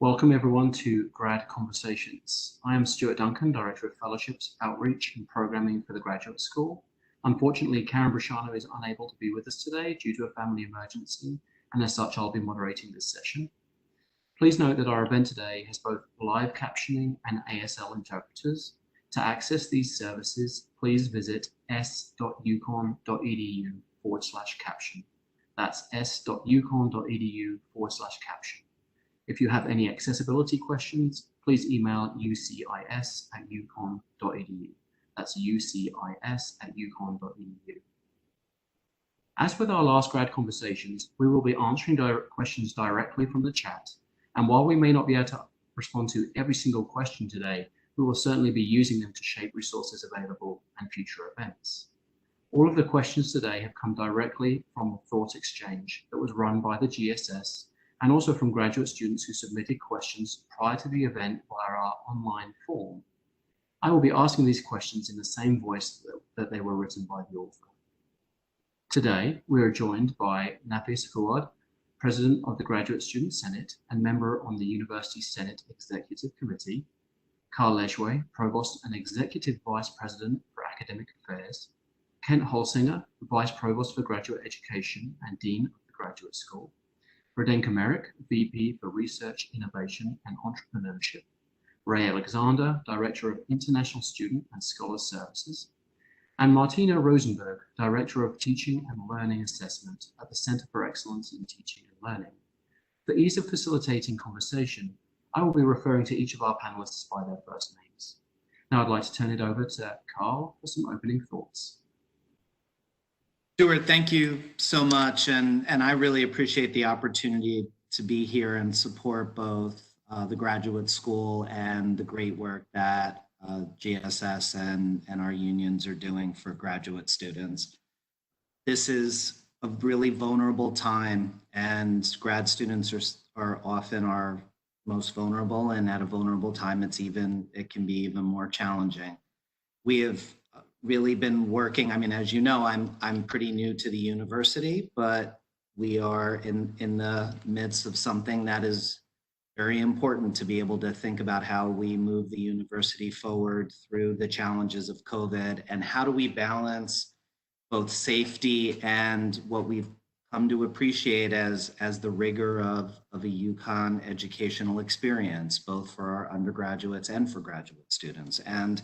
Welcome everyone to Grad Conversations. I am Stuart Duncan, Director of Fellowships, Outreach and Programming for the Graduate School. Unfortunately, Karen Brusciano is unable to be with us today due to a family emergency, and as such, I'll be moderating this session. Please note that our event today has both live captioning and ASL interpreters. To access these services, please visit s.uconn.edu/caption. That's s.uconn.edu/caption. If you have any accessibility questions, please email ucis@uconn.edu. That's ucis@uconn.edu. As with our last grad conversations, we will be answering questions directly from the chat. And while we may not be able to respond to every single question today, we will certainly be using them to shape resources available and future events. All of the questions today have come directly from the Thought Exchange that was run by the GSS, and also from graduate students who submitted questions prior to the event via our online form. I will be asking these questions in the same voice that they were written by the author. Today, we are joined by Nafis Fouad, President of the Graduate Student Senate and member on the University Senate Executive Committee, Carl Lejwe, Provost and Executive Vice President for Academic Affairs, Kent Holsinger, Vice Provost for Graduate Education and Dean of the Graduate School, Radenka Merrick, VP for Research, Innovation and Entrepreneurship, Ray Alexander, Director of International Student and Scholar Services, and Martina Rosenberg, Director of Teaching and Learning Assessment at the Center for Excellence in Teaching and Learning. For ease of facilitating conversation, I will be referring to each of our panelists by their first names. Now I'd like to turn it over to Carl for some opening thoughts. Stuart, thank you so much, and I really appreciate the opportunity to be here and support both the graduate school and the great work that GSS and our unions are doing for graduate students. This is a really vulnerable time, and grad students are often our most vulnerable, and at a vulnerable time, it can be even more challenging. We have really been working. I mean, as you know, I'm pretty new to the university, but we are in the midst of something that is very important to be able to think about how we move the university forward through the challenges of COVID, and how do we balance both safety and what we've come to appreciate as the rigor of a UConn educational experience, both for our undergraduates and for graduate students. And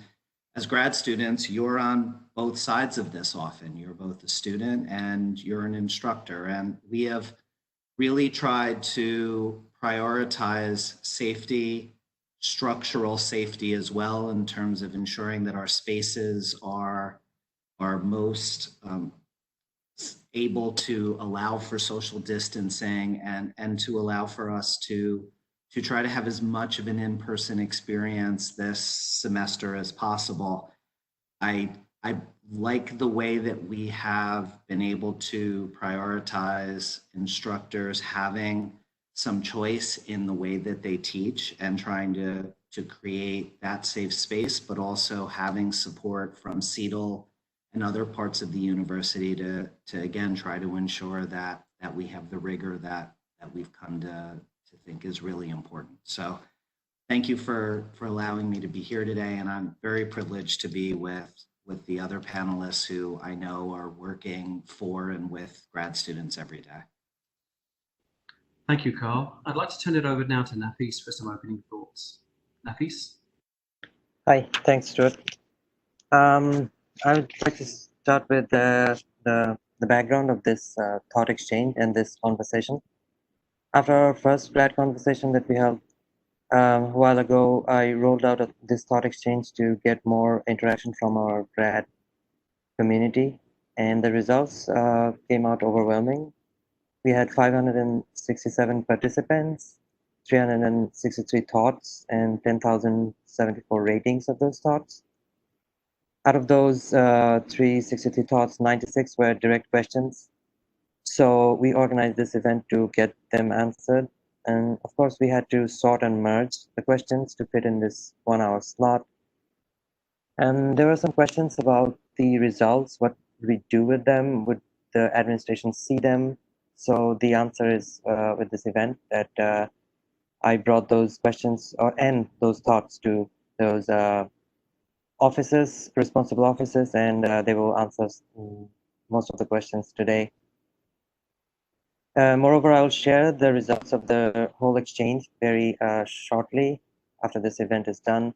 as grad students, you're on both sides of this often. You're both a student and you're an instructor. And we have really tried to prioritize safety, structural safety as well, in terms of ensuring that our spaces are most able to allow for social distancing and to allow for us to try to have as much of an in-person experience this semester as possible. I like the way that we have been able to prioritize instructors having some choice in the way that they teach and trying to create that safe space, but also having support from CETL and other parts of the university to again try to ensure that we have the rigor that we've come to think is really important. So thank you for allowing me to be here today, and I'm very privileged to be with the other panelists who I know are working for and with grad students every day. Thank you, Carl. I'd like to turn it over now to Nafis for some opening thoughts. Nafis? Hi, thanks, Stuart. I would like to start with the background of this thought exchange and this conversation. After our first grad conversation that we held a while ago, I rolled out this thought exchange to get more interaction from our grad community, and the results came out overwhelming. We had 567 participants, 363 thoughts, and 10,074 ratings of those thoughts. Out of those 363 thoughts, 96 were direct questions. So we organized this event to get them answered. And of course, we had to sort and merge the questions to fit in this 1 hour slot. And there were some questions about the results. What do we do with them? Would the administration see them? So the answer is with this event that I brought those questions and those thoughts to those offices, responsible offices, and they will answer most of the questions today. Moreover, I will share the results of the whole exchange very shortly after this event is done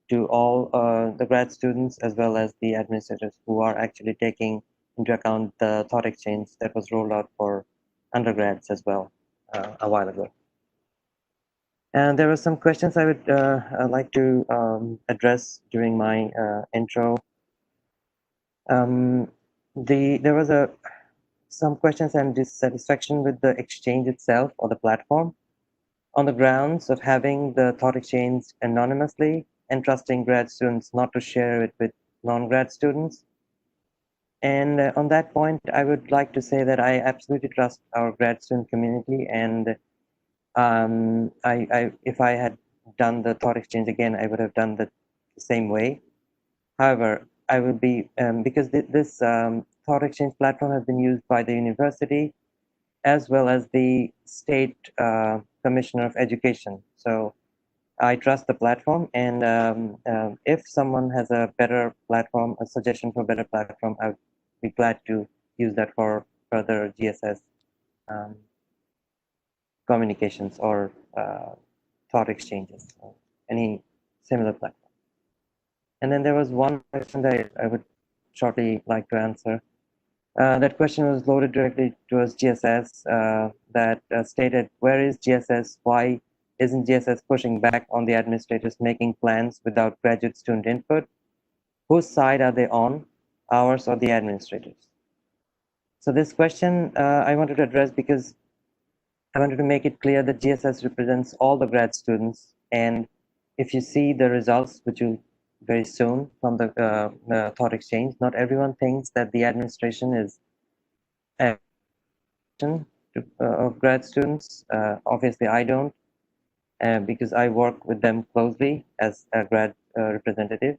to all the grad students as well as the administrators who are actually taking into account the thought exchange that was rolled out for undergrads as well a while ago. And there were some questions I would like to address during my intro. There was some questions and dissatisfaction with the exchange itself or the platform on the grounds of having the thought exchange anonymously and trusting grad students not to share it with non-grad students. And on that point, I would like to say that I absolutely trust our grad student community, and if I had done the thought exchange again, I would have done the same way. However, I will be, because this thought exchange platform has been used by the university as well as the state commissioner of education. So I trust the platform, and if someone has a better platform, a suggestion for a better platform, I would be glad to use that for further GSS communications or thought exchanges, or any similar platform. And then there was one question that I would shortly like to answer. That question was loaded directly towards GSS that stated, where is GSS? Why isn't GSS pushing back on the administrators making plans without graduate student input? Whose side are they on, ours or the administrators? So this question I wanted to address because I wanted to make it clear that GSS represents all the grad students. And if you see the results, which will very soon from the thought exchange, not everyone thinks that the administration is of grad students. Obviously, I don't, because I work with them closely as a grad representative.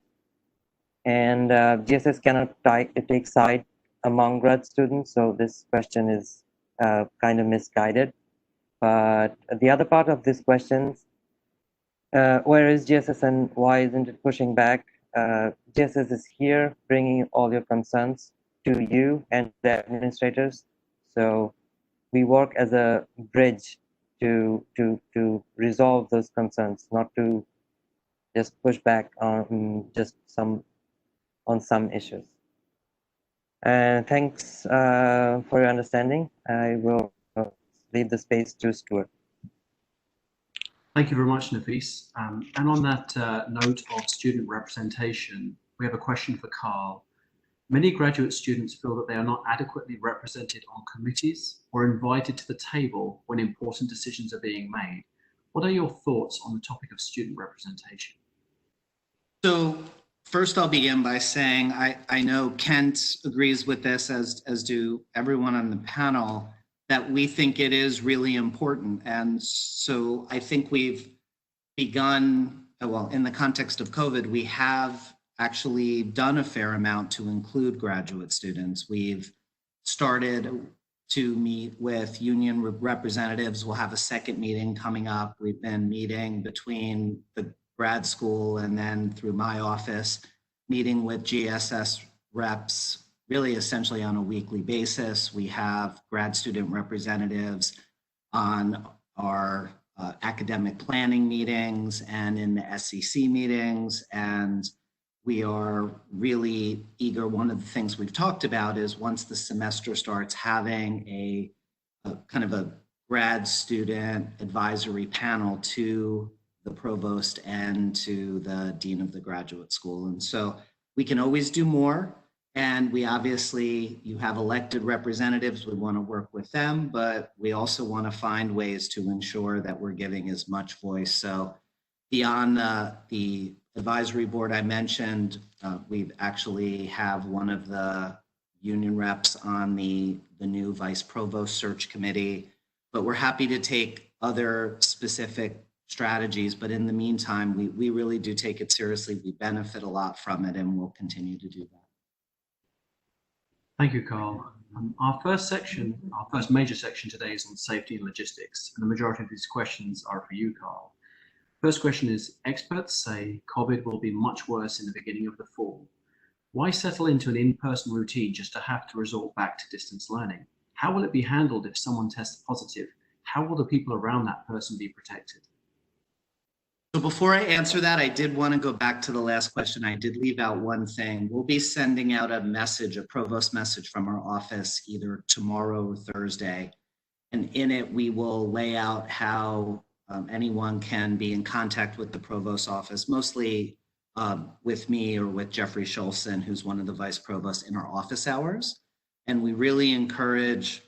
And GSS cannot take side among grad students, so this question is kind of misguided. But the other part of this question, where is GSS and why isn't it pushing back? GSS is here bringing all your concerns to you and the administrators. So we work as a bridge to resolve those concerns, not to just push back on some issues. And thanks for your understanding. I will leave the space to Stuart. Thank you very much, Nafis. And on that note of student representation, we have a question for Carl. Many graduate students feel that they are not adequately represented on committees or invited to the table when important decisions are being made. What are your thoughts on the topic of student representation? So first I'll begin by saying I know Kent agrees with this, as do everyone on the panel, that we think it is really important. And so I think we've begun, well, in the context of COVID, we have actually done a fair amount to include graduate students. We've started to meet with union representatives. We'll have a second meeting coming up. We've been meeting between the grad school and then through my office, meeting with GSS reps really essentially on a weekly basis. We have grad student representatives on our academic planning meetings and in the SEC meetings, and we are really eager. One of the things we've talked about is once the semester starts, having a kind of a grad student advisory panel to the provost and to the dean of the graduate school. And so we can always do more. And we obviously, you have elected representatives, we want to work with them, but we also want to find ways to ensure that we're giving as much voice. So beyond the advisory board I mentioned, we actually have one of the union reps on the new vice provost search committee, but we're happy to take other specific strategies. But in the meantime, we really do take it seriously. We benefit a lot from it, and we'll continue to do that. Thank you, Carl. Our first major section today is on safety and logistics, and the majority of these questions are for you, Carl. First question is, experts say COVID will be much worse in the beginning of the fall. Why settle into an in-person routine just to have to resort back to distance learning? How will it be handled if someone tests positive? How will the people around that person be protected? So before I answer that, I did want to go back to the last question. I did leave out one thing. We'll be sending out a message, a provost message from our office either tomorrow or Thursday. And in it, we will lay out how anyone can be in contact with the provost's office, mostly with me or with Jeffrey Schulson, who's one of the vice provosts in our office hours. And we really encourage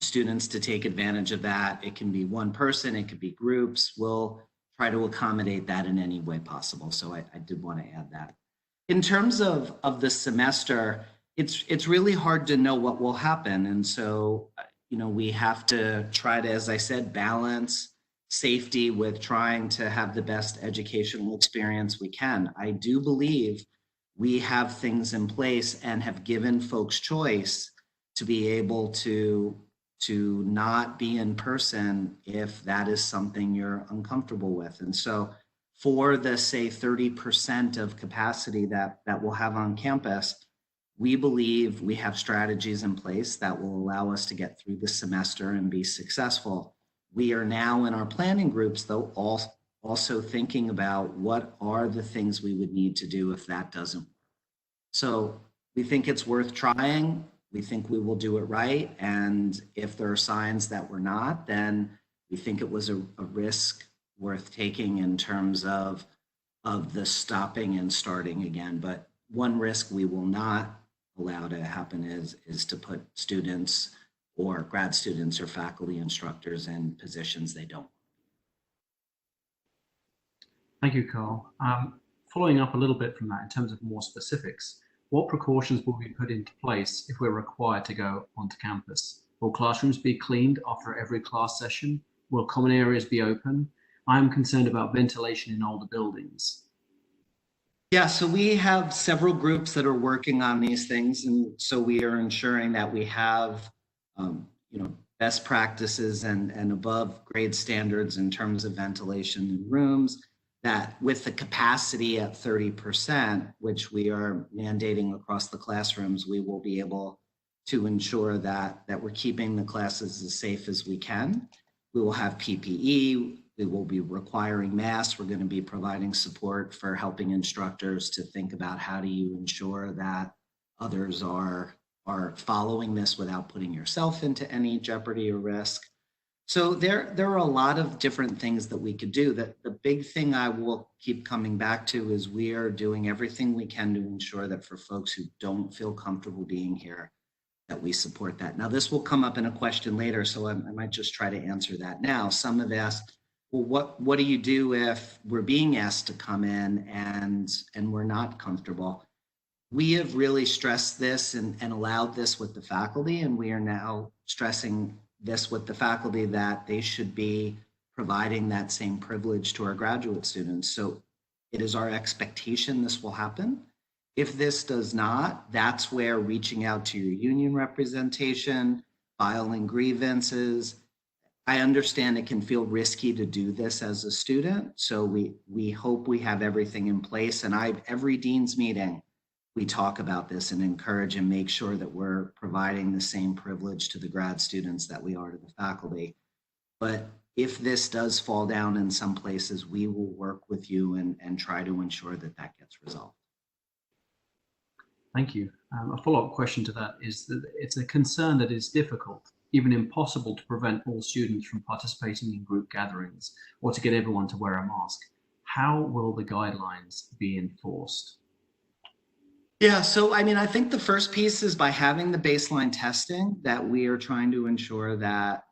students to take advantage of that. It can be one person, it could be groups. We'll try to accommodate that in any way possible. So I did want to add that. In terms of the semester, it's really hard to know what will happen. And so, we have to try to, as I said, balance safety with trying to have the best educational experience we can. I do believe we have things in place and have given folks choice to be able to not be in person if that is something you're uncomfortable with. And so for the, say, 30% of capacity that we'll have on campus, we believe we have strategies in place that will allow us to get through the semester and be successful. We are now in our planning groups, though, also thinking about what are the things we would need to do if that doesn't work. So we think it's worth trying. We think we will do it right. And if there are signs that we're not, then we think it was a risk worth taking in terms of the stopping and starting again. But one risk we will not allow to happen is to put students or grad students or faculty instructors in positions they don't. Thank you, Carl. Following up a little bit from that in terms of more specifics, what precautions will be put into place if we're required to go onto campus? Will classrooms be cleaned after every class session? Will common areas be open? I am concerned about ventilation in older buildings. Yeah, so we have several groups that are working on these things. And so we are ensuring that we have, best practices and above grade standards in terms of ventilation in rooms, that with the capacity at 30%, which we are mandating across the classrooms, we will be able to ensure that we're keeping the classes as safe as we can. We will have PPE, we will be requiring masks, we're going to be providing support for helping instructors to think about how do you ensure that others are following this without putting yourself into any jeopardy or risk. So there are a lot of different things that we could do. The big thing I will keep coming back to is we are doing everything we can to ensure that for folks who don't feel comfortable being here, that we support that. Now, this will come up in a question later, so I might just try to answer that now. Some have asked, well, what do you do if we're being asked to come in and we're not comfortable? We have really stressed this and allowed this with the faculty, and we are now stressing this with the faculty that they should be providing that same privilege to our graduate students. So it is our expectation this will happen. If this does not, that's where reaching out to your union representation, filing grievances. I understand it can feel risky to do this as a student. So we hope we have everything in place. And every dean's meeting, we talk about this and encourage and make sure that we're providing the same privilege to the grad students that we are to the faculty. But if this does fall down in some places, we will work with you and try to ensure that gets resolved. Thank you. A follow-up question to that is that it's a concern that it's difficult, even impossible, to prevent all students from participating in group gatherings or to get everyone to wear a mask. How will the guidelines be enforced? Yeah, so I think the first piece is by having the baseline testing that we are trying to ensure that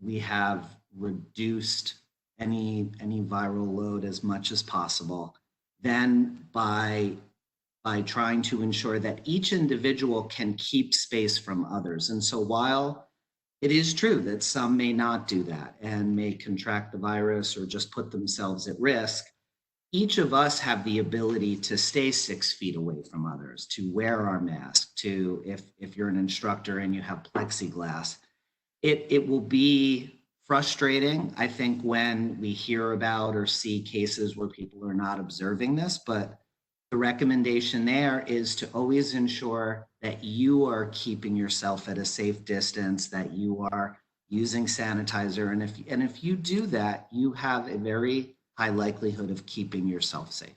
we have reduced any viral load as much as possible. Then by trying to ensure that each individual can keep space from others. And so while it is true that some may not do that and may contract the virus or just put themselves at risk, each of us have the ability to stay 6 feet away from others, to wear our mask, to, if you're an instructor and you have plexiglass, it will be frustrating, I think, when we hear about or see cases where people are not observing this, but the recommendation there is to always ensure that you are keeping yourself at a safe distance, that you are using sanitizer. And if you do that, you have a very high likelihood of keeping yourself safe.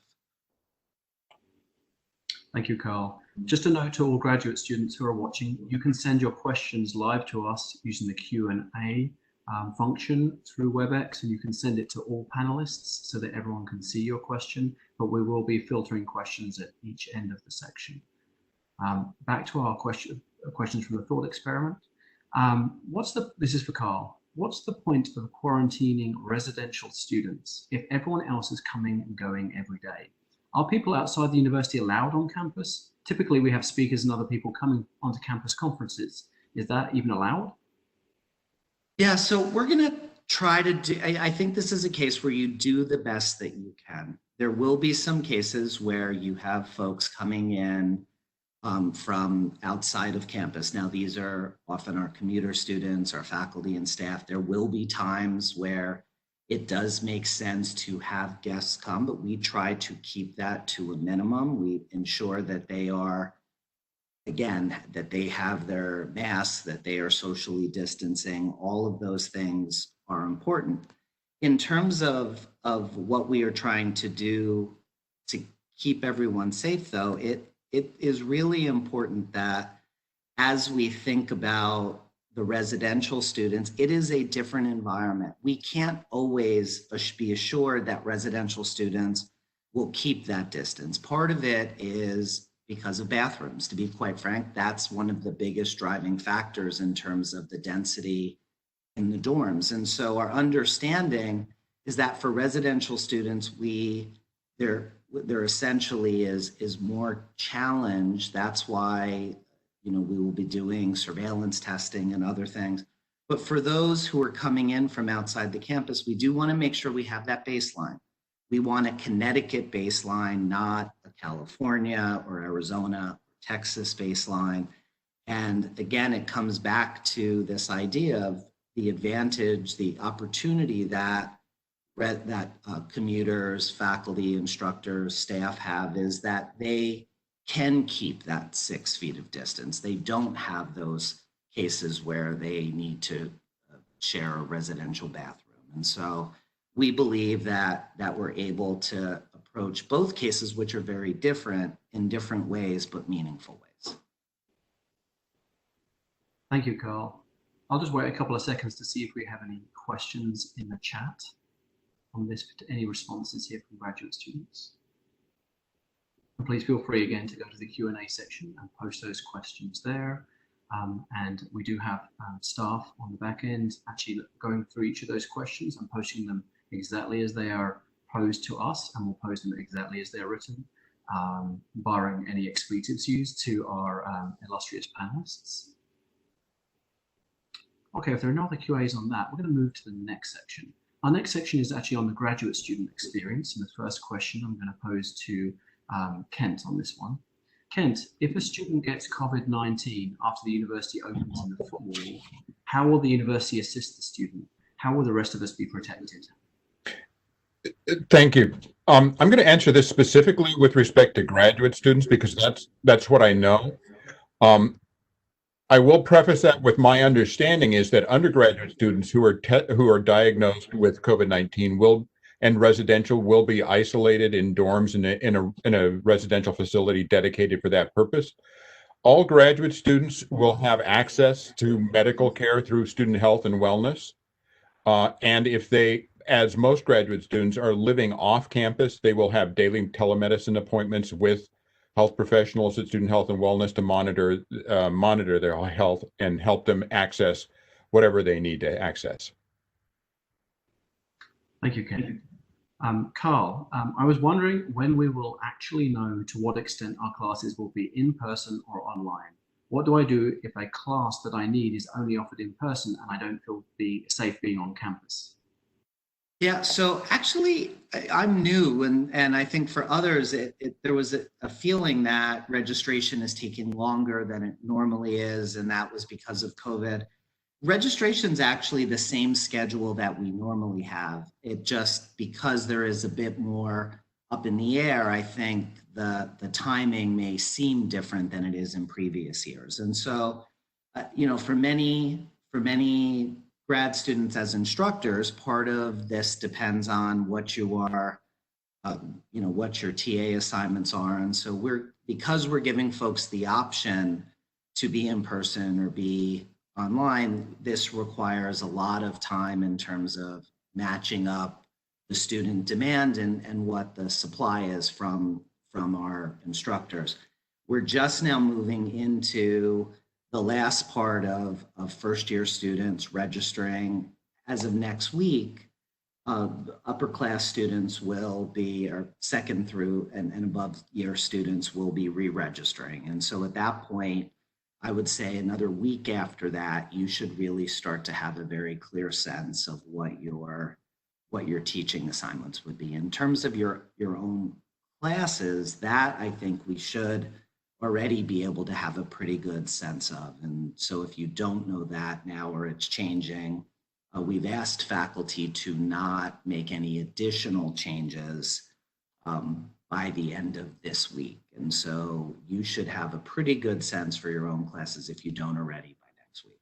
Thank you, Carl. Just a note to all graduate students who are watching, you can send your questions live to us using the Q&A function through WebEx, and you can send it to all panelists so that everyone can see your question, but we will be filtering questions at each end of the section. Back to our questions from the thought experiment. This is for Carl. What's the point of quarantining residential students if everyone else is coming and going every day? Are people outside the university allowed on campus? Typically, we have speakers and other people coming onto campus conferences. Is that even allowed? Yeah, so we're going to try to do, I think this is a case where you do the best that you can. There will be some cases where you have folks coming in from outside of campus. Now, these are often our commuter students, our faculty and staff. There will be times where it does make sense to have guests come, but we try to keep that to a minimum. We ensure that they are, again, that they have their masks, that they are socially distancing. All of those things are important. In terms of what we are trying to do to keep everyone safe, though, it is really important that as we think about the residential students, it is a different environment. We can't always be assured that residential students will keep that distance. Part of it is because of bathrooms. To be quite frank, that's one of the biggest driving factors in terms of the density in the dorms. And so our understanding is that for residential students, there essentially is more challenge. That's why, we will be doing surveillance testing and other things. But for those who are coming in from outside the campus, we do want to make sure we have that baseline. We want a Connecticut baseline, not a California or Arizona, Texas baseline. And again, it comes back to this idea of the advantage, the opportunity that commuters, faculty, instructors, staff have, is that they can keep that 6 feet of distance. They don't have those cases where they need to share a residential bathroom. And so we believe that we're able to approach both cases, which are very different in different ways, but meaningful ways. Thank you, Carl. I'll just wait a couple of seconds to see if we have any questions in the chat on this, any responses here from graduate students. And please feel free again to go to the Q&A section and post those questions there. And we do have staff on the back end actually going through each of those questions and posting them exactly as they are posed to us, and we'll post them exactly as they're written, barring any expletives used, to our illustrious panelists. Okay, if there are no other QAs on that, we're going to move to the next section. Our next section is actually on the graduate student experience, and the first question I'm going to pose to Kent on this one. Kent, if a student gets COVID-19 after the university opens in the fall, how will the university assist the student? How will the rest of us be protected? Thank you. I'm going to answer this specifically with respect to graduate students because that's what I know. I will preface that with my understanding is that undergraduate students who are diagnosed with COVID-19 and residential will be isolated in dorms in a residential facility dedicated for that purpose. All graduate students will have access to medical care through student health and wellness. And if they, as most graduate students, are living off campus, they will have daily telemedicine appointments with health professionals at Student Health and Wellness to monitor their health and help them access whatever they need to access. Thank you, Ken. Carl, I was wondering when we will actually know to what extent our classes will be in person or online. What do I do if a class that I need is only offered in person and I don't feel safe being on campus? Yeah, so actually, I'm new, and I think for others, there was a feeling that registration is taking longer than it normally is, and that was because of COVID. Registration's actually the same schedule that we normally have. It just, because there is a bit more up in the air, I think the timing may seem different than it is in previous years. And so, for many grad students as instructors, part of this depends on what you are, what your TA assignments are. And so because we're giving folks the option to be in person or be online, this requires a lot of time in terms of matching up the student demand and what the supply is from our instructors. We're just now moving into the last part of first year students registering. As of next week, upper class students will be, or second through and above year students will be re-registering. And so at that point, I would say another week after that, you should really start to have a very clear sense of what your teaching assignments would be. In terms of your own classes, that I think we should already be able to have a pretty good sense of. And so if you don't know that now or it's changing, we've asked faculty to not make any additional changes by the end of this week. And so you should have a pretty good sense for your own classes if you don't already by next week.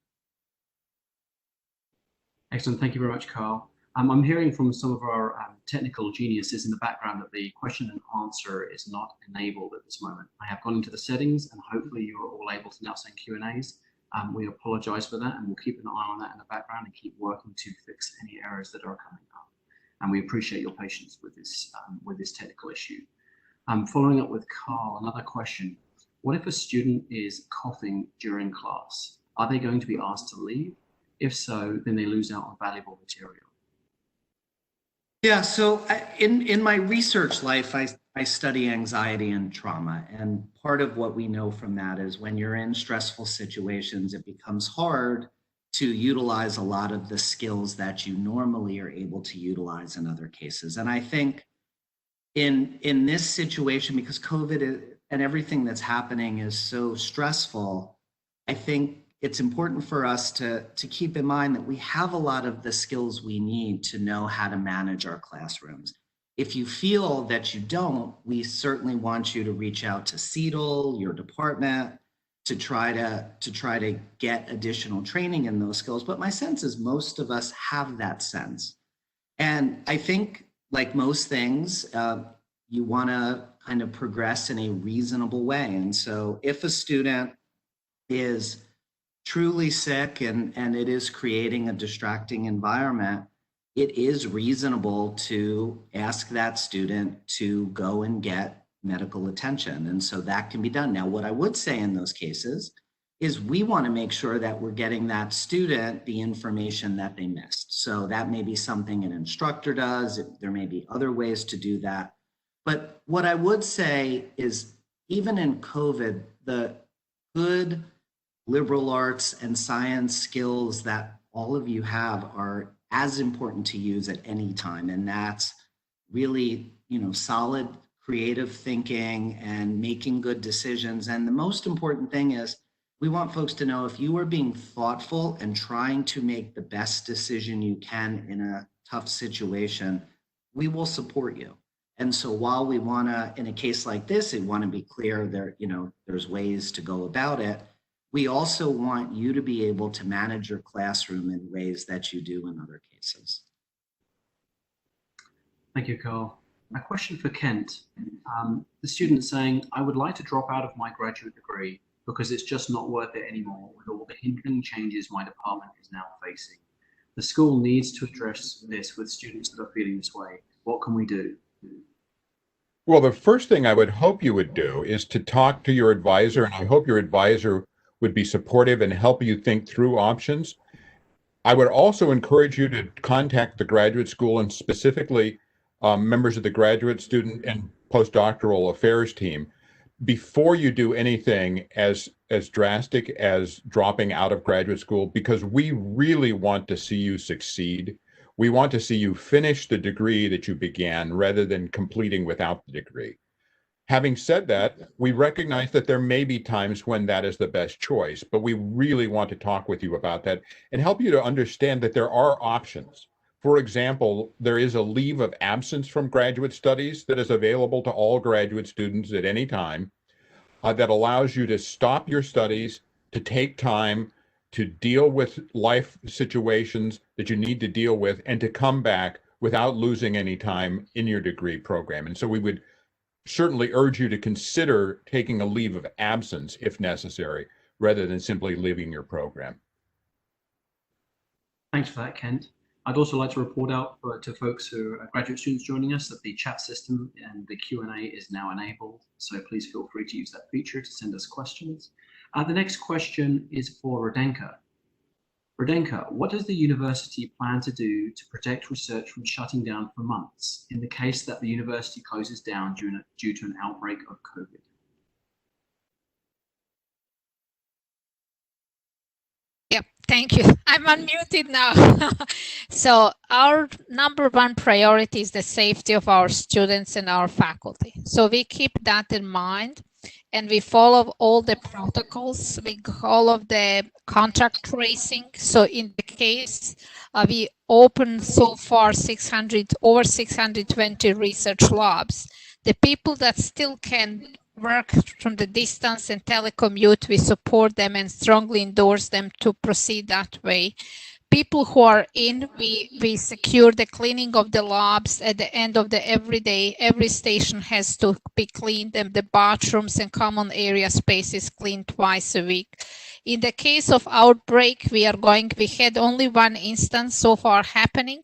Excellent. Thank you very much, Carl. I'm hearing from some of our technical geniuses in the background that the question and answer is not enabled at this moment. I have gone into the settings and hopefully you're all able to now send Q&As. We apologize for that and we'll keep an eye on that in the background and keep working to fix any errors that are coming up. And we appreciate your patience with this technical issue. Following up with Carl, another question. What if a student is coughing during class? Are they going to be asked to leave? If so, then they lose out on valuable material. Yeah, so in my research life, I study anxiety and trauma. And part of what we know from that is when you're in stressful situations, it becomes hard to utilize a lot of the skills that you normally are able to utilize in other cases. And I think in this situation, because COVID and everything that's happening is so stressful, I think it's important for us to keep in mind that we have a lot of the skills we need to know how to manage our classrooms. If you feel that you don't, we certainly want you to reach out to CETL, your department, to try to get additional training in those skills. But my sense is most of us have that sense. And I think, like most things, you want to kind of progress in a reasonable way. And so if a student is truly sick and it is creating a distracting environment, it is reasonable to ask that student to go and get medical attention. And so that can be done. Now, what I would say in those cases is we want to make sure that we're getting that student the information that they missed. So that may be something an instructor does. There may be other ways to do that. But what I would say is even in COVID, the good liberal arts and science skills that all of you have are as important to use at any time. And that's really, solid creative thinking and making good decisions. And the most important thing is we want folks to know if you are being thoughtful and trying to make the best decision you can in a tough situation, we will support you. And so while we want to, in a case like this, we want to be clear there, there's ways to go about it. We also want you to be able to manage your classroom in ways that you do in other cases. Thank you, Carl. A question for Kent. The student is saying, I would like to drop out of my graduate degree because it's just not worth it anymore with all the hindering changes my department is now facing. The school needs to address this with students that are feeling this way. What can we do? Well, the first thing I would hope you would do is to talk to your advisor, and I hope your advisor would be supportive and help you think through options. I would also encourage you to contact the graduate school and specifically members of the graduate student and postdoctoral affairs team before you do anything as drastic as dropping out of graduate school, because we really want to see you succeed. We want to see you finish the degree that you began rather than completing without the degree. Having said that, we recognize that there may be times when that is the best choice, but we really want to talk with you about that and help you to understand that there are options. For example, there is a leave of absence from graduate studies that is available to all graduate students at any time that allows you to stop your studies, to take time, to deal with life situations that you need to deal with, and to come back without losing any time in your degree program. And so we would certainly urge you to consider taking a leave of absence if necessary, rather than simply leaving your program. Thanks for that, Kent. I'd also like to report out to folks who are graduate students joining us that the chat system and the Q&A is now enabled. So please feel free to use that feature to send us questions. The next question is for Radenka. Radenka, what does the university plan to do to protect research from shutting down for months in the case that the university closes down due to an outbreak of COVID? Yep, thank you. I'm unmuted now. So our number one priority is the safety of our students and our faculty. So we keep that in mind and we follow all the protocols, we follow the contact tracing. So in the case we open so far over 620 research labs. The people that still can work from the distance and telecommute, we support them and strongly endorse them to proceed that way. People who are in, we secure the cleaning of the labs at the end of every day. Every station has to be cleaned and the bathrooms and common area spaces cleaned twice a week. In the case of outbreak, we had only one instance so far happening,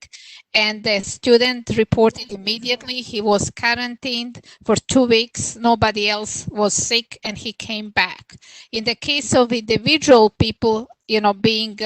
and the student reported immediately. He was quarantined for 2 weeks. Nobody else was sick, and he came back. In the case of individual people, being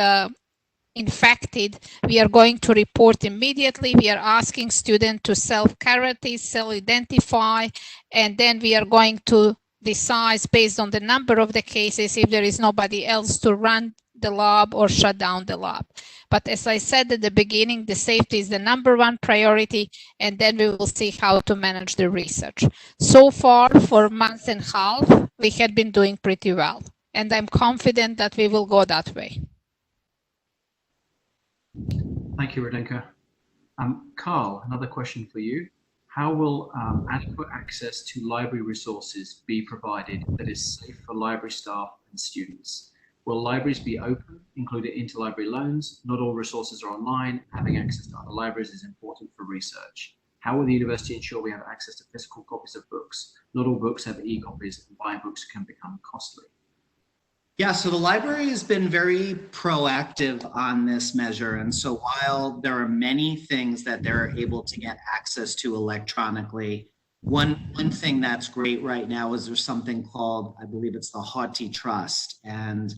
infected, we are going to report immediately. We are asking students to self-quarantine, self-identify, and then we are going to decide based on the number of the cases if there is nobody else to run the lab or shut down the lab. But as I said at the beginning, the safety is the number one priority, and then we will see how to manage the research. So far, for a month and a half, we had been doing pretty well, and I'm confident that we will go that way. Thank you, Radenka. Carl, another question for you. How will adequate access to library resources be provided that is safe for library staff and students? Will libraries be open, including interlibrary loans? Not all resources are online. Having access to other libraries is important for research. How will the university ensure we have access to physical copies of books? Not all books have e-copies, and buying books can become costly. Yeah, so the library has been very proactive on this measure. And so while there are many things that they're able to get access to electronically, one thing that's great right now is there's something called, I believe it's the Haughty Trust. And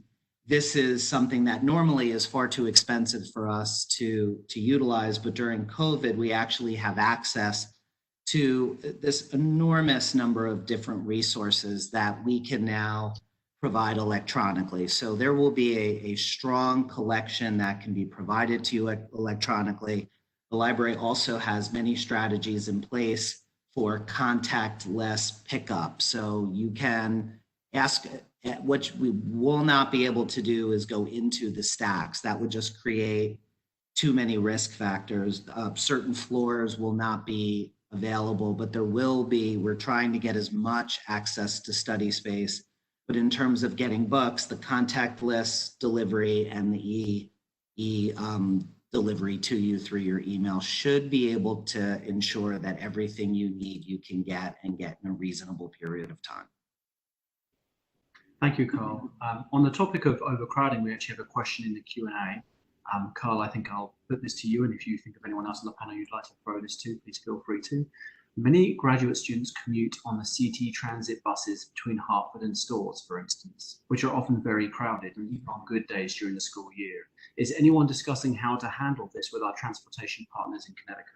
this is something that normally is far too expensive for us to utilize. But during COVID, we actually have access to this enormous number of different resources that we can now provide electronically. So there will be a strong collection that can be provided to you electronically. The library also has many strategies in place for contactless pickup. So you can ask, what we will not be able to do is go into the stacks. That would just create too many risk factors. Certain floors will not be available, but there will be. We're trying to get as much access to study space. But in terms of getting books, the contactless delivery and the delivery to you through your email should be able to ensure that everything you need you can get and get in a reasonable period of time. Thank you, Carl. On the topic of overcrowding, we actually have a question in the Q&A. Carl, I think I'll put this to you, and if you think of anyone else on the panel you'd like to throw this to, please feel free to. Many graduate students commute on the CT transit buses between Hartford and Stores, for instance, which are often very crowded and even on good days during the school year. Is anyone discussing how to handle this with our transportation partners in Connecticut?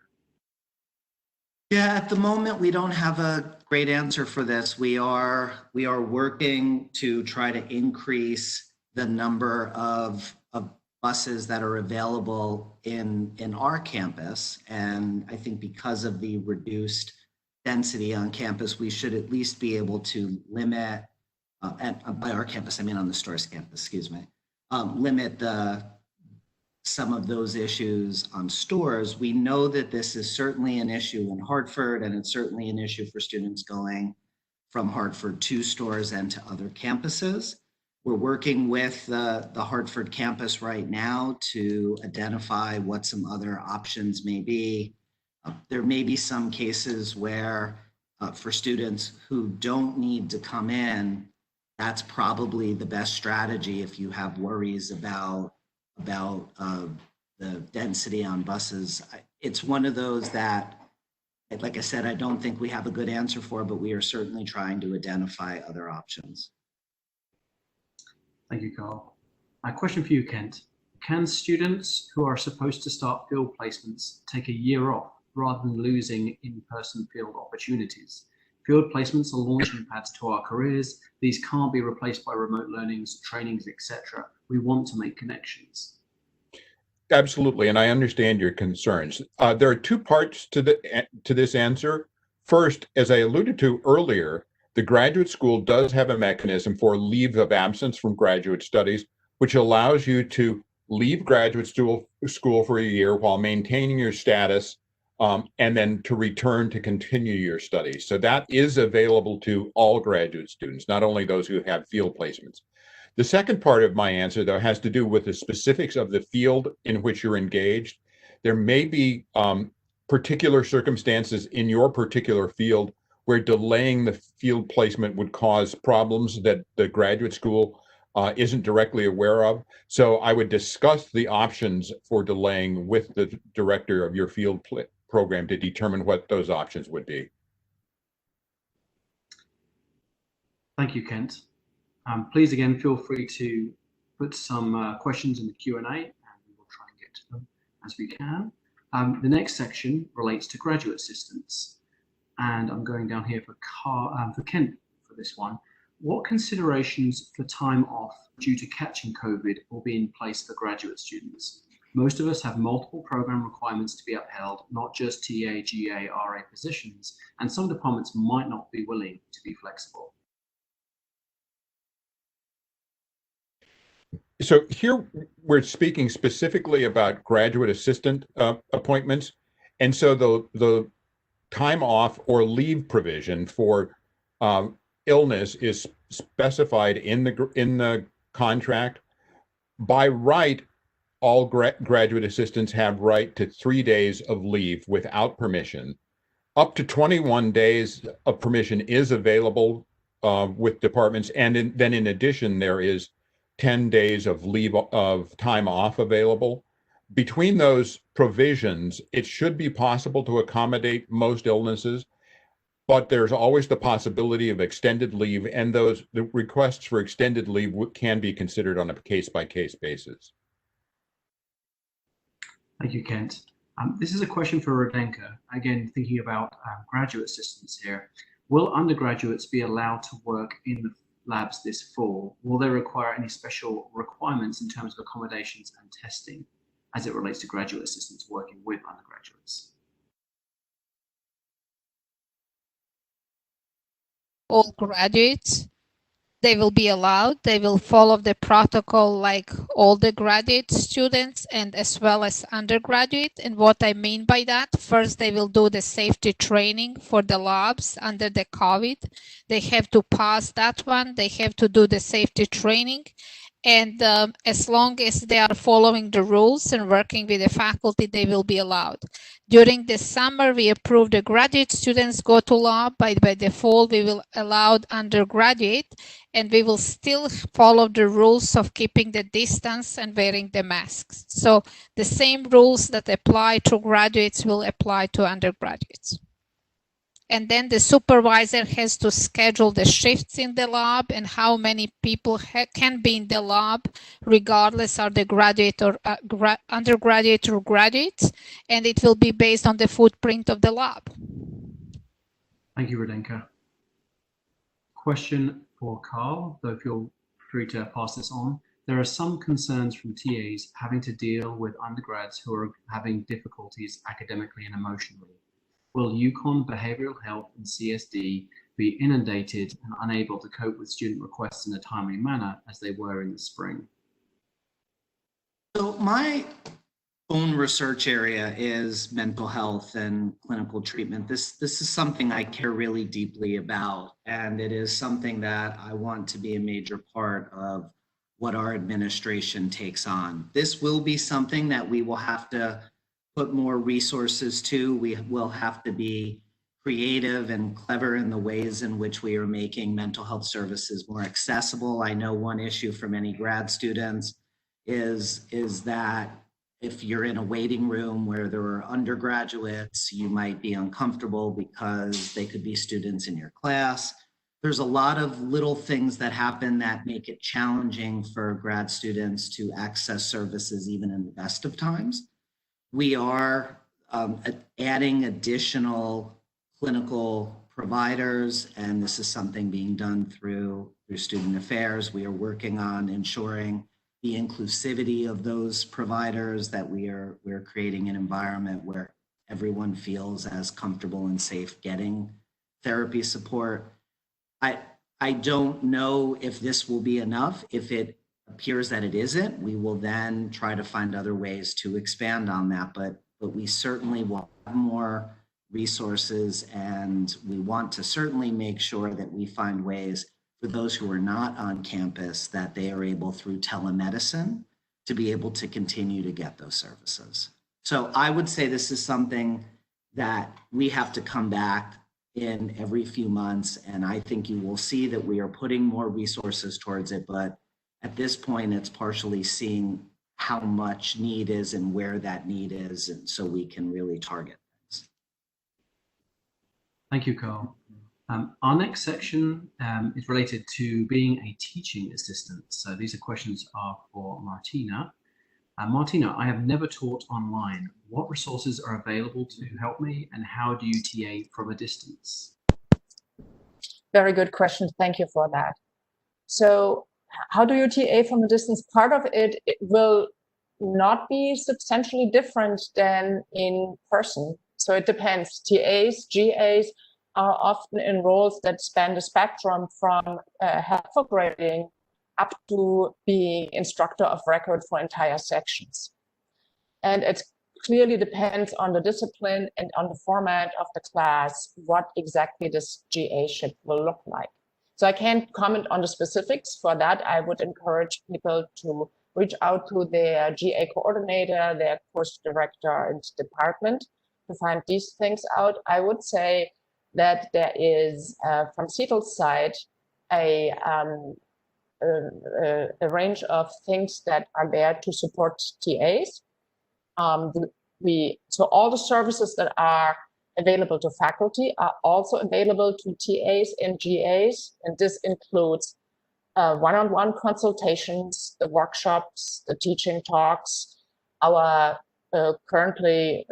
Yeah, at the moment, we don't have a great answer for this. We are working to try to increase the number of buses that are available in our campus. And I think because of the reduced density on campus, we should at least be able to limit, by our campus, I mean on the store's campus, excuse me, limit some of those issues on stores. We know that this is certainly an issue in Hartford, and it's certainly an issue for students going from Hartford to stores and to other campuses. We're working with the Hartford campus right now to identify what some other options may be. There may be some cases where for students who don't need to come in, that's probably the best strategy if you have worries about the density on buses. It's one of those that, like I said, I don't think we have a good answer for, but we are certainly trying to identify other options. Thank you, Carl. A question for you, Kent. Can students who are supposed to start field placements take a year off rather than losing in-person field opportunities? Field placements are launching pads to our careers. These can't be replaced by remote learnings, trainings, etc. We want to make connections. Absolutely, and I understand your concerns. There are two parts to this answer. First, as I alluded to earlier, the graduate school does have a mechanism for leave of absence from graduate studies, which allows you to leave graduate school for a year while maintaining your status, and then to return to continue your studies. So that is available to all graduate students, not only those who have field placements. The second part of my answer, though, has to do with the specifics of the field in which you're engaged. There may be particular circumstances in your particular field where delaying the field placement would cause problems that the graduate school isn't directly aware of. So I would discuss the options for delaying with the director of your field program to determine what those options would be. Thank you, Kent. Please again, feel free to put some questions in the Q&A, and we will try and get to them as we can. The next section relates to graduate assistants, and I'm going down here for Kent for this one. What considerations for time off due to catching COVID will be in place for graduate students? Most of us have multiple program requirements to be upheld, not just TA, GA, RA positions, and some departments might not be willing to be flexible. So here we're speaking specifically about graduate assistant appointments. And so the time off or leave provision for illness is specified in the contract. By right, all graduate assistants have right to 3 days of leave without permission. Up to 21 days of permission is available with departments. And then in addition, there is 10 days of leave of time off available. Between those provisions, it should be possible to accommodate most illnesses, but there's always the possibility of extended leave, and the requests for extended leave can be considered on a case-by-case basis. Thank you, Kent. This is a question for Rodenka. Again, thinking about graduate assistants here. Will undergraduates be allowed to work in the labs this fall? Will they require any special requirements in terms of accommodations and testing as it relates to graduate assistants working with undergraduates? All graduates, they will be allowed. They will follow the protocol like all the graduate students and as well as undergraduate. And what I mean by that, first they will do the safety training for the labs under the COVID. They have to pass that one. They have to do the safety training. And as long as they are following the rules and working with the faculty, they will be allowed. During the summer, we approved the graduate students go to lab. By the fall, we will allow undergraduate, and we will still follow the rules of keeping the distance and wearing the masks. So the same rules that apply to graduates will apply to undergraduates. And then the supervisor has to schedule the shifts in the lab and how many people can be in the lab, regardless are they graduate or undergraduate or graduates, and it will be based on the footprint of the lab. Thank you, Rodenka. Question for Carl, though feel free to pass this on. There are some concerns from TAs having to deal with undergrads who are having difficulties academically and emotionally. Will UConn Behavioral Health and CSD be inundated and unable to cope with student requests in a timely manner as they were in the spring? So my own research area is mental health and clinical treatment. This is something I care really deeply about, and it is something that I want to be a major part of what our administration takes on. This will be something that we will have to put more resources to. We will have to be creative and clever in the ways in which we are making mental health services more accessible. I know one issue for many grad students is that if you're in a waiting room where there are undergraduates, you might be uncomfortable because they could be students in your class. There's a lot of little things that happen that make it challenging for grad students to access services even in the best of times. We are adding additional clinical providers, and this is something being done through student affairs. We are working on ensuring the inclusivity of those providers, that we're creating an environment where everyone feels as comfortable and safe getting therapy support. I don't know if this will be enough. If it appears that it isn't, we will then try to find other ways to expand on that. But we certainly will have more resources, and we want to certainly make sure that we find ways for those who are not on campus, that they are able through telemedicine to be able to continue to get those services. So I would say this is something that we have to come back in every few months, and I think you will see that we are putting more resources towards it, but at this point it's partially seeing how much need is and where that need is, and so we can really target things. Thank you, Carl. Our next section is related to being a teaching assistant. So these are questions for Martina. Martina, I have never taught online. What resources are available to help me, and how do you TA from a distance? Very good question. Thank you for that. So how do you TA from a distance? Part of it will not be substantially different than in person. So it depends. TAs, GAs are often in roles that span the spectrum from helpful grading up to being instructor of record for entire sections. And it clearly depends on the discipline and on the format of the class, what exactly this GA-ship will look like. So I can't comment on the specifics. For that, I would encourage people to reach out to their GA coordinator, their course director and department to find these things out. I would say that there is, from CETL's side, a range of things that are there to support TAs. So all the services that are available to faculty are also available to TAs and GAs, and this includes one-on-one consultations, the workshops, the teaching talks, our currently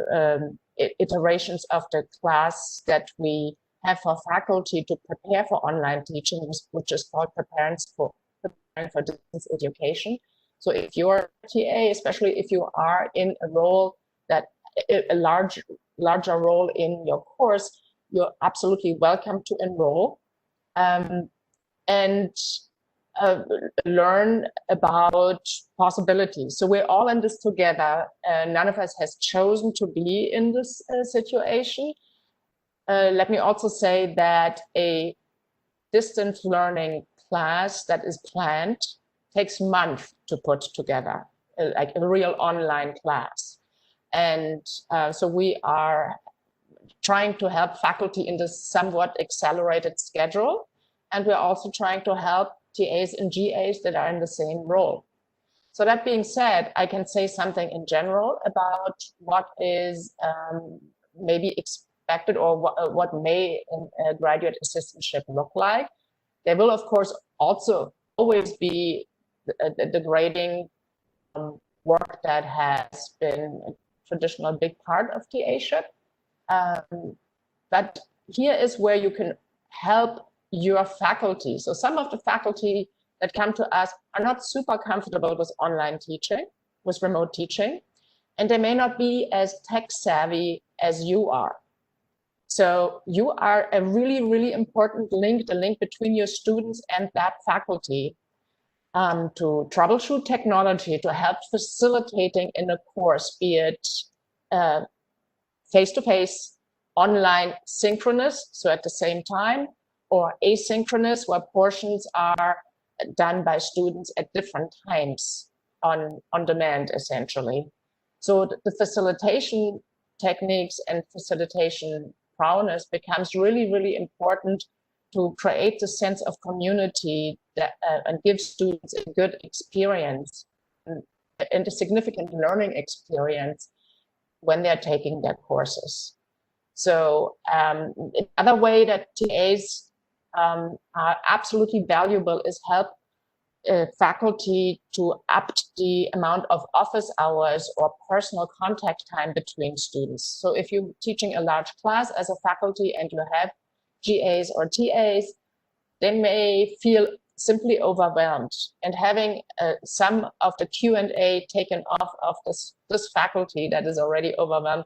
iterations of the class that we have for faculty to prepare for online teaching, which is called Preparing for Distance Education. So if you're a TA, especially if you are in a role that a larger role in your course, you're absolutely welcome to enroll and learn about possibilities. So we're all in this together. None of us has chosen to be in this situation. Let me also say that a distance learning class that is planned takes months to put together, like a real online class. And so we are trying to help faculty in this somewhat accelerated schedule. And we're also trying to help TAs and GAs that are in the same role. So that being said, I can say something in general about what is maybe expected, or what may a graduate assistantship look like. There will, of course, also always be the grading work that has been a traditional big part of TA-ship. But here is where you can help your faculty. So some of the faculty that come to us are not super comfortable with online teaching, with remote teaching, and they may not be as tech savvy as you are. So you are a really, really important link, the link between your students and that faculty, to troubleshoot technology, to help facilitating in a course, be it face-to-face, online, synchronous, so at the same time, or asynchronous, where portions are done by students at different times on demand, essentially. So the facilitation techniques and facilitation prowess becomes really, really important to create the sense of community that, and give students a good experience and a significant learning experience when they're taking their courses. So another way that TAs are absolutely valuable is help faculty to up the amount of office hours or personal contact time between students. So if you're teaching a large class as a faculty and you have GAs or TAs, they may feel simply overwhelmed, and having some of the Q&A taken off of this faculty that is already overwhelmed,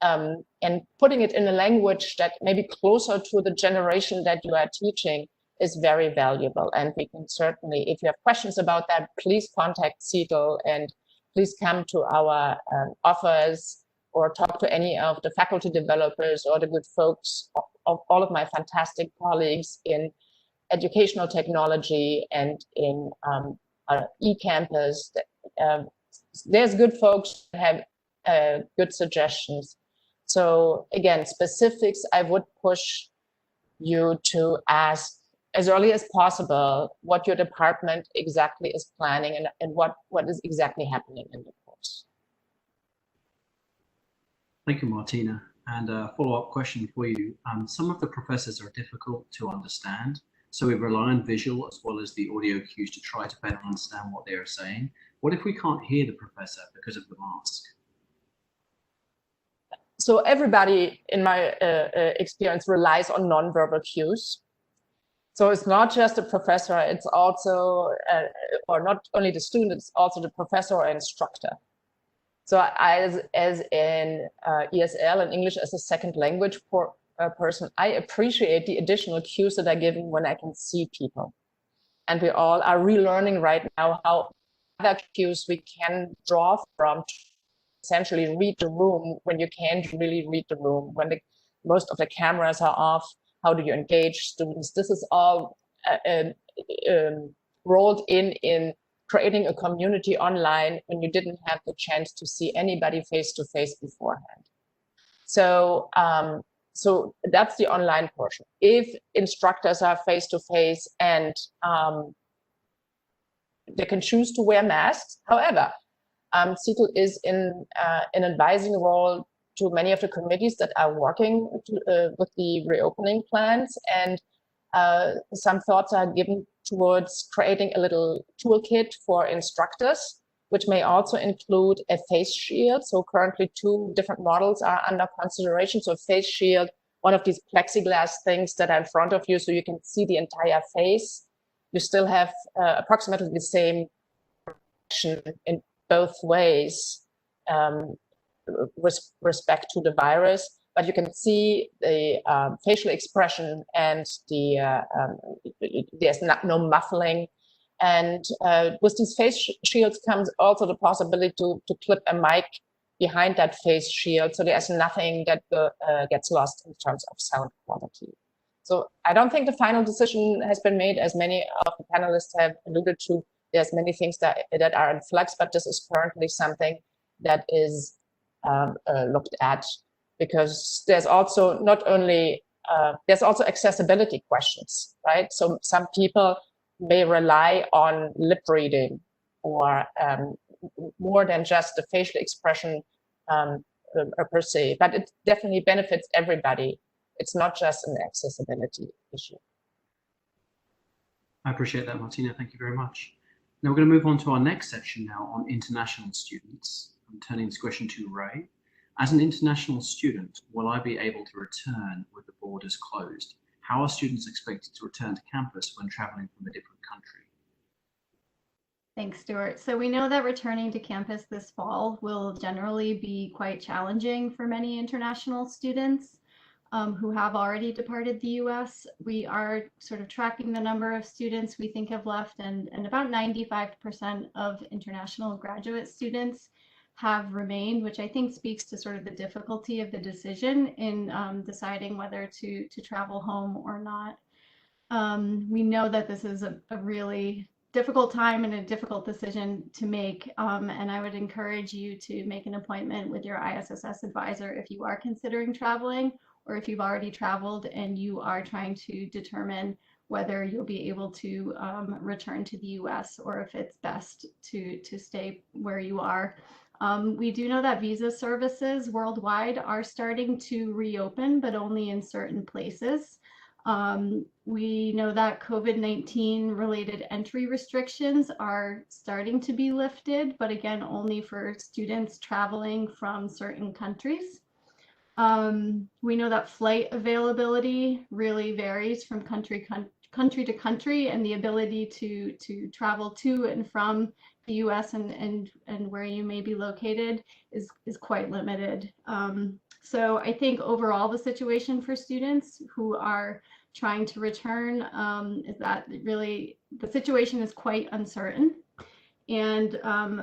and putting it in a language that may be closer to the generation that you are teaching is very valuable. And we can certainly, if you have questions about that, please contact CETL and please come to our office or talk to any of the faculty developers or the good folks, of all of my fantastic colleagues in educational technology and in eCampus. There's good folks that have good suggestions. So again, specifics, I would push you to ask as early as possible what your department exactly is planning and what is exactly happening in the course. Thank you, Martina. And a follow-up question for you. Some of the professors are difficult to understand, so we rely on visual as well as the audio cues to try to better understand what they are saying. What if we can't hear the professor because of the mask? So everybody, in my experience, relies on nonverbal cues. So it's not just the professor, it's also, or not only the student, it's also the professor or instructor. So as in ESL and English as a second language person, I appreciate the additional cues that are given when I can see people. And we all are relearning right now how other cues we can draw from to essentially read the room when you can't really read the room, when most of the cameras are off. How do you engage students? This is all rolled in creating a community online when you didn't have the chance to see anybody face-to-face beforehand. So, so that's the online portion. If instructors are face-to-face and they can choose to wear masks, however, CETL is in an advising role to many of the committees that are working with the reopening plans, and some thoughts are given towards creating a little toolkit for instructors, which may also include a face shield. So currently 2 different models are under consideration. So face shield, one of these plexiglass things that are in front of you so you can see the entire face. You still have approximately the same protection in both ways with respect to the virus, but you can see the facial expression and there's no muffling. And with these face shields comes also the possibility to clip a mic behind that face shield, so there's nothing that gets lost in terms of sound quality. So I don't think the final decision has been made, as many of the panelists have alluded to. There's many things that are in flux, but this is currently something that is looked at, because there's also not only there's also accessibility questions, right? So some people may rely on lip reading or more than just the facial expression per se, but it definitely benefits everybody. It's not just an accessibility issue. I appreciate that, Martina. Thank you very much. Now we're going to move on to our next section now on international students. I'm turning this question to Ray. As an international student, will I be able to return with the borders closed? How are students expected to return to campus when traveling from a different country? Thanks, Stuart. So we know that returning to campus this fall will generally be quite challenging for many international students who have already departed the US. We are sort of tracking the number of students we think have left, and about 95% of international graduate students have remained, which I think speaks to sort of the difficulty of the decision in deciding whether to travel home or not. We know that this is a really difficult time and a difficult decision to make. And I would encourage you to make an appointment with your ISSS advisor if you are considering traveling, or if you've already traveled and you are trying to determine whether you'll be able to return to the US or if it's best to stay where you are. We do know that visa services worldwide are starting to reopen, but only in certain places. We know that COVID-19 related entry restrictions are starting to be lifted, but again, only for students traveling from certain countries. We know that flight availability really varies from country to country, and the ability to travel to and from the US and where you may be located is quite limited. So I think overall the situation for students who are trying to return is that really the situation is quite uncertain. And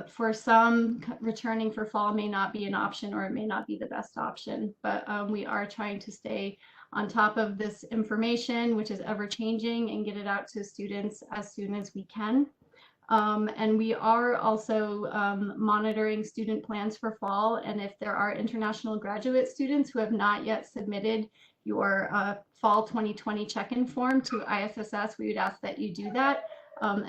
for some, returning for fall may not be an option, or it may not be the best option. But we are trying to stay on top of this information, which is ever changing, and get it out to students as soon as we can. And we are also monitoring student plans for fall. And if there are international graduate students who have not yet submitted your fall 2020 check-in form to ISSS, we would ask that you do that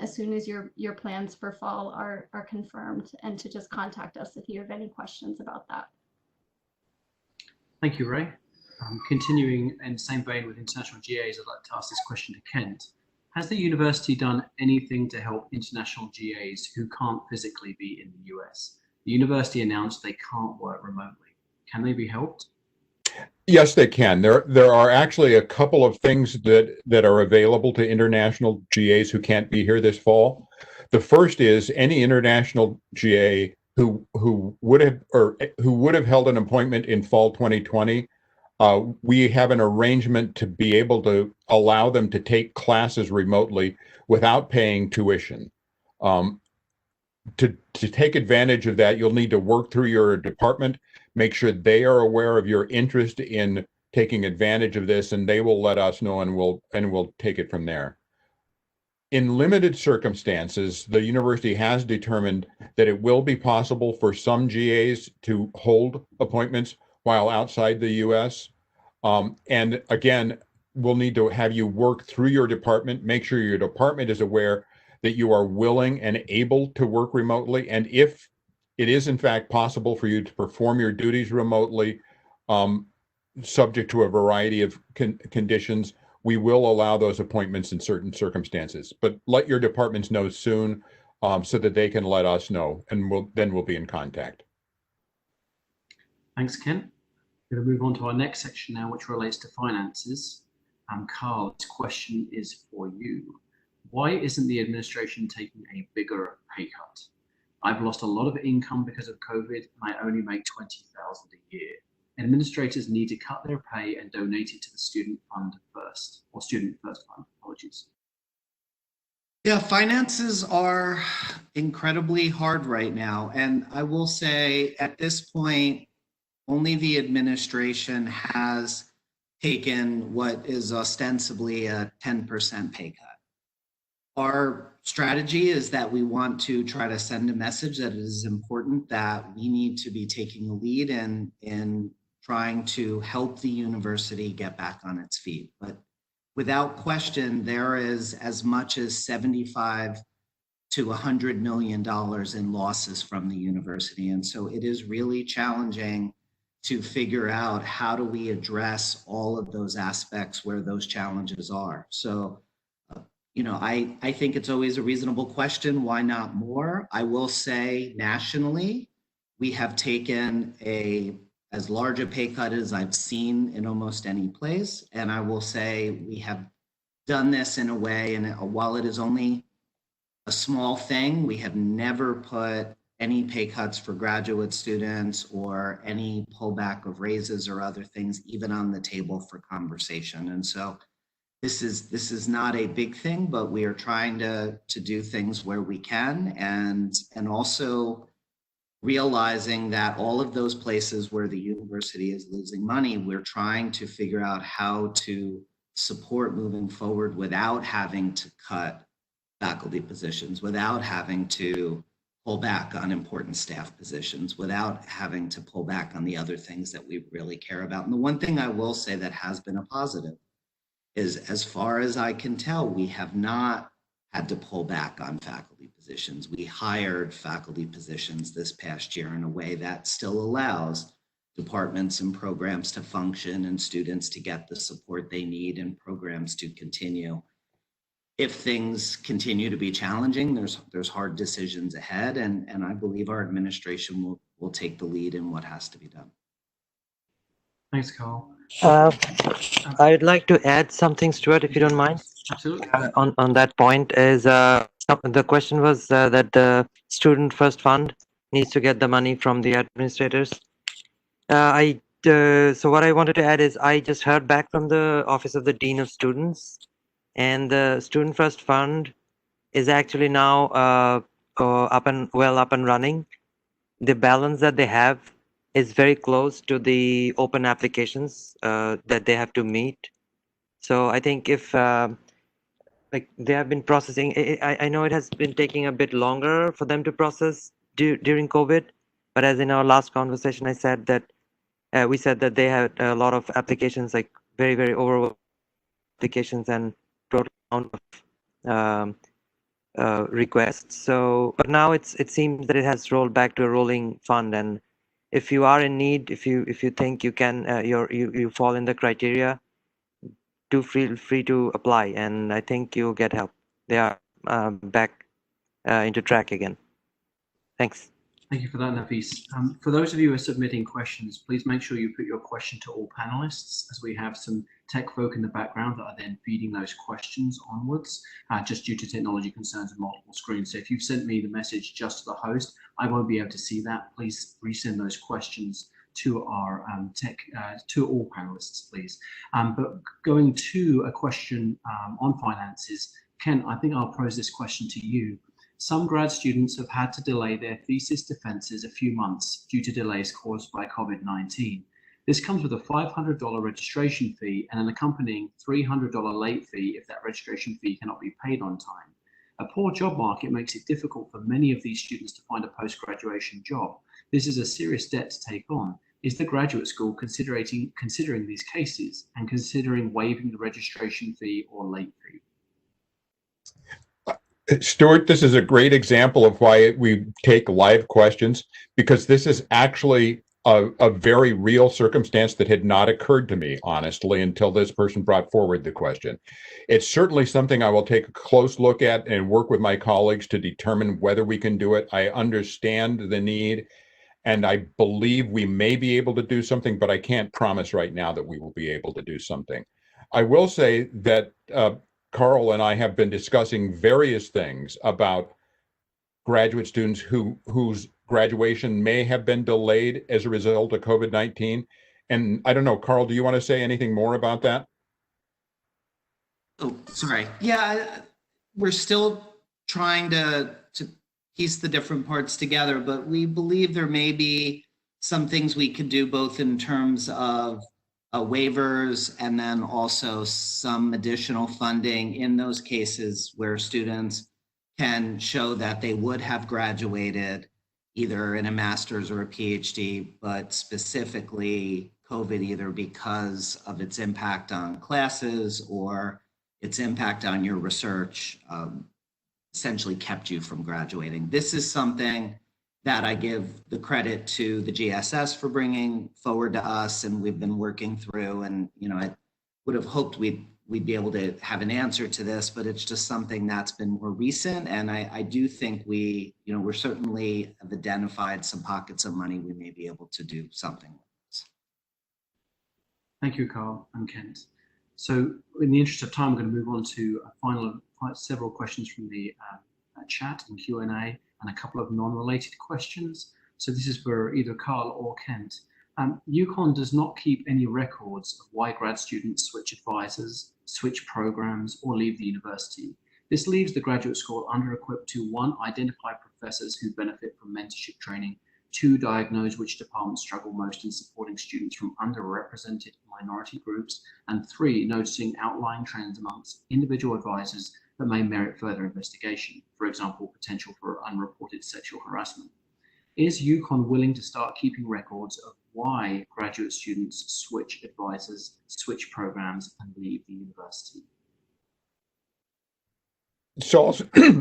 as soon as your plans for fall are confirmed, and to just contact us if you have any questions about that. Thank you, Ray. Continuing in the same vein with international GAs, I'd like to ask this question to Kent. Has the university done anything to help international GAs who can't physically be in the US? The university announced they can't work remotely. Can they be helped? Yes, they can. There are actually a couple of things that are available to international GAs who can't be here this fall. The first is any international GA who would have held an appointment in fall 2020. We have an arrangement to be able to allow them to take classes remotely without paying tuition. To take advantage of that, you'll need to work through your department, make sure they are aware of your interest in taking advantage of this, and they will let us know, and we'll take it from there. In limited circumstances, the university has determined that it will be possible for some GAs to hold appointments while outside the US. And again, we'll need to have you work through your department, make sure your department is aware that you are willing and able to work remotely. And if it is in fact possible for you to perform your duties remotely, subject to a variety of conditions, we will allow those appointments in certain circumstances. But let your departments know soon so that they can let us know, and we'll be in contact. Thanks, Ken. We're going to move on to our next section now, which relates to finances. Carl, this question is for you. Why isn't the administration taking a bigger pay cut? I've lost a lot of income because of COVID, and I only make $20,000 a year. Administrators need to cut their pay and donate it to the student fund first, or student first fund, apologies. Yeah, finances are incredibly hard right now. And I will say at this point, only the administration has taken what is ostensibly a 10% pay cut. Our strategy is that we want to try to send a message that it is important that we need to be taking a lead in trying to help the university get back on its feet. But without question, there is as much as $75 to $100 million in losses from the university. And so it is really challenging to figure out how do we address all of those aspects where those challenges are. So, I think it's always a reasonable question, why not more? I will say nationally, we have taken as large a pay cut as I've seen in almost any place. And I will say we have done this in a way, and while it is only a small thing. We have never put any pay cuts for graduate students or any pullback of raises or other things even on the table for conversation. And so this is not a big thing, but we are trying to do things where we can, and also realizing that all of those places where the university is losing money, we're trying to figure out how to support moving forward without having to cut faculty positions, without having to pull back on important staff positions, without having to pull back on the other things that we really care about. And the one thing I will say that has been a positive is, as far as I can tell, we have not had to pull back on faculty positions. We hired faculty positions this past year in a way that still allows departments and programs to function and students to get the support they need and programs to continue. If things continue to be challenging, there's hard decisions ahead, and I believe our administration will take the lead in what has to be done. Thanks, Carl. I would like to add something, Stuart, if you don't mind. Absolutely. On that point is the question was that the Student First Fund needs to get the money from the administrators. So what I wanted to add is I just heard back from the Office of the Dean of Students, and the Student First Fund is actually now up and running. The balance that they have is very close to the open applications that they have to meet. So I think if like they have been processing, I know it has been taking a bit longer for them to process during COVID, but as in our last conversation, I said that we said that they had a lot of applications, like very, very overwhelming applications and total amount of requests. So, but now it seems that it has rolled back to a rolling fund, and if you are in need, if you think you can, you fall in the criteria, do feel free to apply, and I think you'll get help. They are back into track again. Thanks. Thank you for that, Nafis. For those of you who are submitting questions, please make sure you put your question to all panelists, as we have some tech folk in the background that are then feeding those questions onwards, just due to technology concerns and multiple screens. So if you've sent me the message just to the host, I won't be able to see that. Please resend those questions to our to all panelists, please. But going to a question on finances, Ken, I think I'll pose this question to you. Some grad students have had to delay their thesis defenses a few months due to delays caused by COVID-19. This comes with a $500 registration fee and an accompanying $300 late fee if that registration fee cannot be paid on time. A poor job market makes it difficult for many of these students to find a post-graduation job. This is a serious debt to take on. Is the graduate school considering these cases and considering waiving the registration fee or late fee? Stuart, this is a great example of why we take live questions, because this is actually a very real circumstance that had not occurred to me, honestly, until this person brought forward the question. It's certainly something I will take a close look at and work with my colleagues to determine whether we can do it. I understand the need, and I believe we may be able to do something, but I can't promise right now that we will be able to do something. I will say that Carl and I have been discussing various things about graduate students whose graduation may have been delayed as a result of COVID-19. And I don't know, Carl, do you want to say anything more about that? Oh, sorry. Yeah, we're still trying to piece the different parts together, but we believe there may be some things we could do both in terms of waivers and then also some additional funding in those cases where students can show that they would have graduated either in a master's or a PhD, but specifically COVID, either because of its impact on classes or its impact on your research, essentially kept you from graduating. This is something that I give the credit to the GSS for bringing forward to us, and we've been working through. And I would have hoped we'd be able to have an answer to this, but it's just something that's been more recent. And I do think we're certainly have identified some pockets of money we may be able to do something with this. Thank you, Carl and Kent. So in the interest of time, I'm going to move on to several questions from the chat and Q&A and a couple of non-related questions. So this is for either Carl or Kent. UConn does not keep any records of why grad students switch advisors, switch programs, or leave the university. This leaves the graduate school under-equipped to 1, identify professors who benefit from mentorship training, 2, diagnose which departments struggle most in supporting students from underrepresented minority groups, and 3, noticing outlying trends amongst individual advisors that may merit further investigation, for example, potential for unreported sexual harassment. Is UConn willing to start keeping records of why graduate students switch advisors, switch programs, and leave the university? So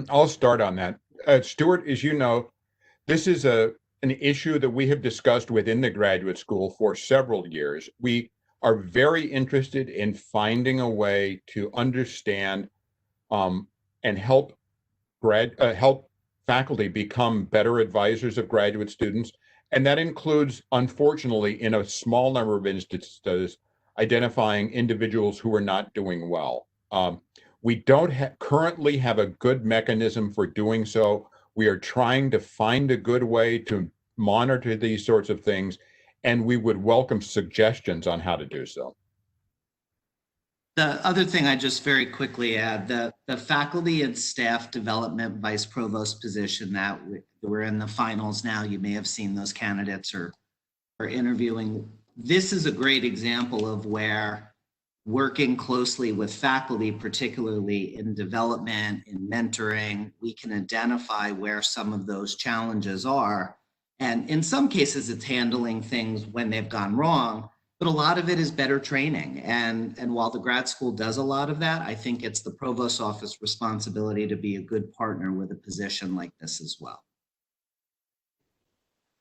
I'll start on that. Stuart, as you know, this is an issue that we have discussed within the graduate school for several years. We are very interested in finding a way to understand and help faculty become better advisors of graduate students. And that includes, unfortunately, in a small number of instances, identifying individuals who are not doing well. We don't currently have a good mechanism for doing so. We are trying to find a good way to monitor these sorts of things, and we would welcome suggestions on how to do so. The other thing I just very quickly add, the faculty and staff development vice provost position that we're in the finals now, you may have seen those candidates are interviewing. This is a great example of where working closely with faculty, particularly in development, in mentoring, we can identify where some of those challenges are. And in some cases, it's handling things when they've gone wrong, but a lot of it is better training. And while the grad school does a lot of that, I think it's the provost's office responsibility to be a good partner with a position like this as well.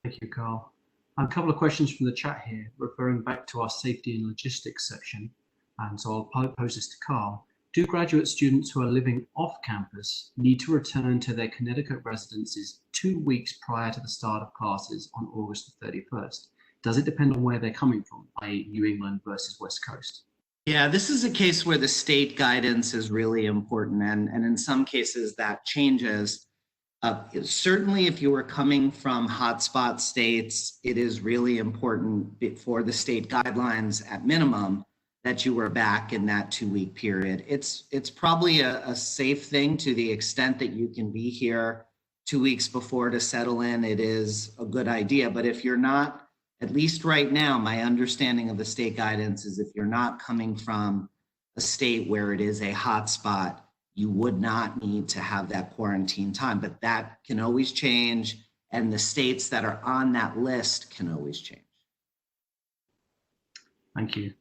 Thank you, Carl. A couple of questions from the chat here, referring back to our safety and logistics section. And so I'll pose this to Carl. Do graduate students who are living off campus need to return to their Connecticut residences 2 weeks prior to the start of classes on August the 31st? Does it depend on where they're coming from, i.e. New England versus West Coast? Yeah, this is a case where the state guidance is really important. And in some cases that changes. Certainly if you are coming from hotspot states, it is really important for the state guidelines at minimum that you were back in that 2-week period. It's probably a safe thing to the extent that you can be here 2 weeks before to settle in. It is a good idea, but if you're not, at least right now, my understanding of the state guidance is if you're not coming from a state where it is a hotspot, you would not need to have that quarantine time, but that can always change. And the states that are on that list can always change. Thank you.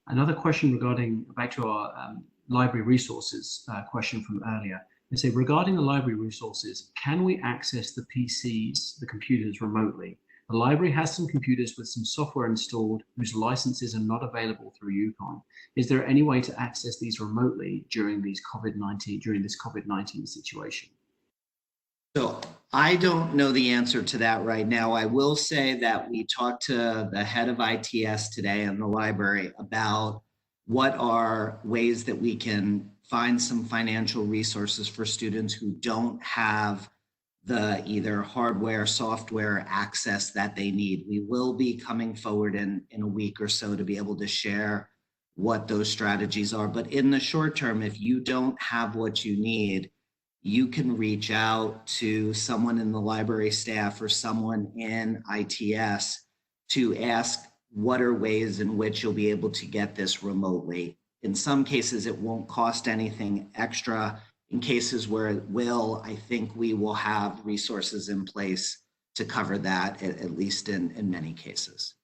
Another question regarding, back to our library resources question from earlier. They say, regarding the library resources, can we access the PCs, the computers, remotely? The library has some computers with some software installed whose licenses are not available through UConn. Is there any way to access these remotely during this COVID-19 situation? So I don't know the answer to that right now. I will say that we talked to the head of ITS today in the library about what are ways that we can find some financial resources for students who don't have the either hardware, software access that they need. We will be coming forward in a week or so to be able to share what those strategies are. But in the short term, if you don't have what you need, you can reach out to someone in the library staff or someone in ITS to ask what are ways in which you'll be able to get this remotely. In some cases, it won't cost anything extra. In cases where it will, I think we will have resources in place to cover that, at least in many cases.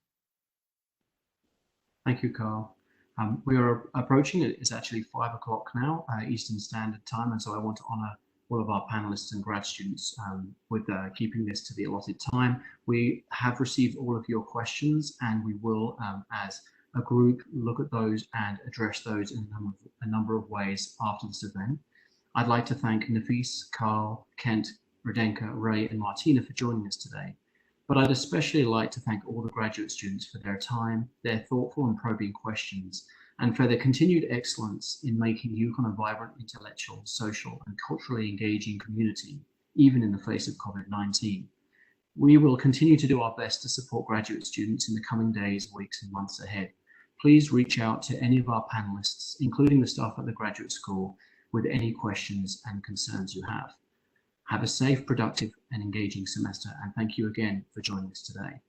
Thank you, Carl. We are approaching it. It's actually 5 o'clock now, Eastern Standard Time, and so I want to honor all of our panelists and grad students with keeping this to the allotted time. We have received all of your questions, and we will, as a group, look at those and address those in a number of ways after this event. I'd like to thank Nafis, Carl, Kent, Radenka, Ray, and Martina for joining us today. But I'd especially like to thank all the graduate students for their time, their thoughtful and probing questions, and for their continued excellence in making UConn a vibrant intellectual, social, and culturally engaging community, even in the face of COVID-19. We will continue to do our best to support graduate students in the coming days, weeks, and months ahead. Please reach out to any of our panelists, including the staff at the graduate school, with any questions and concerns you have. Have a safe, productive, and engaging semester, and thank you again for joining us today.